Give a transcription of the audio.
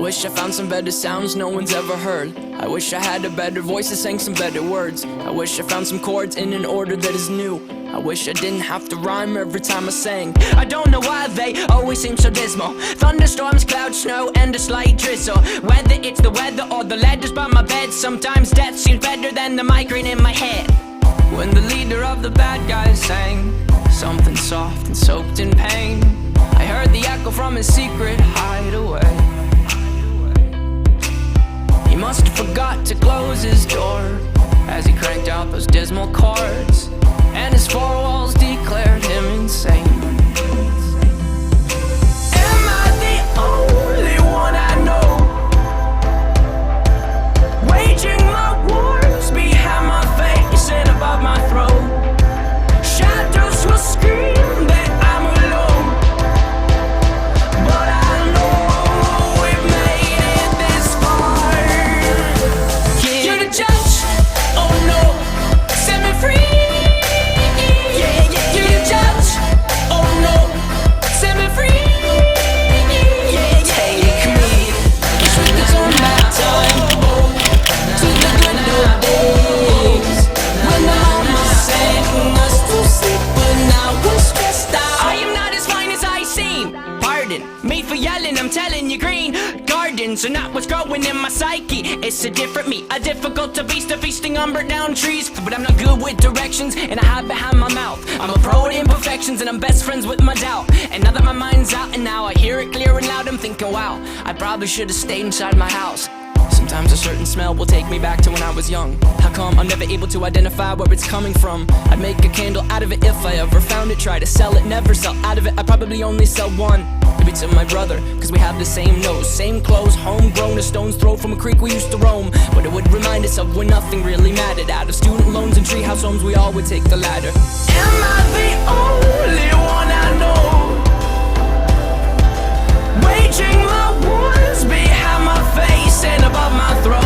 wish I found some better sounds no one's ever heard. I wish I had a better voice that sang some better words. I wish I found some chords in an order that is new. I wish I didn't have to rhyme every time I sang. I don't know why they always seem so dismal. Thunderstorms, clouds, snow, and a slight drizzle. Whether it's the weather or the letters by my bed, sometimes death seems better than the migraine in my head. When the leader of the bad guys sang something soft and soaked in pain, I heard the echo from his secret hideaway. He must have forgot to close his door as he cranked out those dismal chords, and his four walls declared him insane. Am I the only one I know waging my wars behind my face and above my throat? Shadows will scream that I'm alone, but I know we've made it this far. You're the judge, oh no, set me free. I'm telling you, green gardens are not what's growing in my psyche. It's a different me, a difficult to beast, a feasting on burnt down trees. But I'm not good with directions, and I hide behind my mouth. I'm a pro at imperfections, and I'm best friends with my doubt. And now that my mind's out, and now I hear it clear and loud, I'm thinking, wow, I probably should have stayed inside my house. Sometimes a certain smell will take me back to when I was young. How come I'm never able to identify where it's coming from? I'd make a candle out of it if I ever found it. Try to sell it, never sell out of it. I probably only sell one. Maybe to my brother, cause we have the same nose, same clothes, homegrown, a stone's throw from a creek we used to roam. But it would remind us of when nothing really mattered. Out of student loans and treehouse homes, we all would take the ladder. Am I the only one I know waging my wars behind my face and above my throat?